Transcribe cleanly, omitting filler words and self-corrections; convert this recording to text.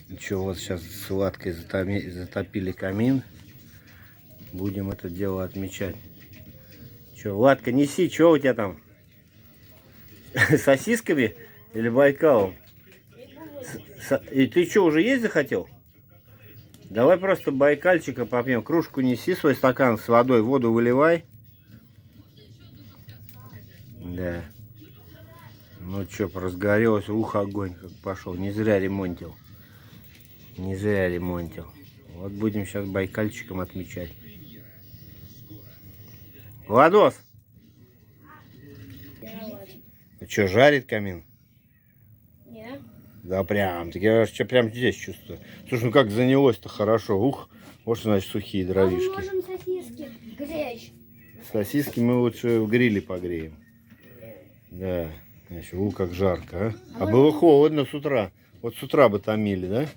Ничего, вот сейчас с Владкой затопили камин. Будем это дело отмечать. Че, Владка, неси, что у тебя там? Сосисками или Байкалом? И ты что, уже есть захотел? Давай просто байкальчика попьем. Кружку неси, свой стакан с водой, воду выливай. Да. Ну что, разгорелось, огонь как пошел. Не зря ремонтил. Не зря ремонтил. Вот будем сейчас байкальчиком отмечать. Владос! Ну что, жарит камин? Нет. Да прям, так я что прям здесь чувствую. Слушай, ну как занялось-то хорошо. Ух, вот что значит сухие дровишки. Мы можем сосиски гречь. Сосиски мы лучше в гриле погреем. Да, значит, как жарко, а? А было холодно с утра. Вот с утра бы томили, да?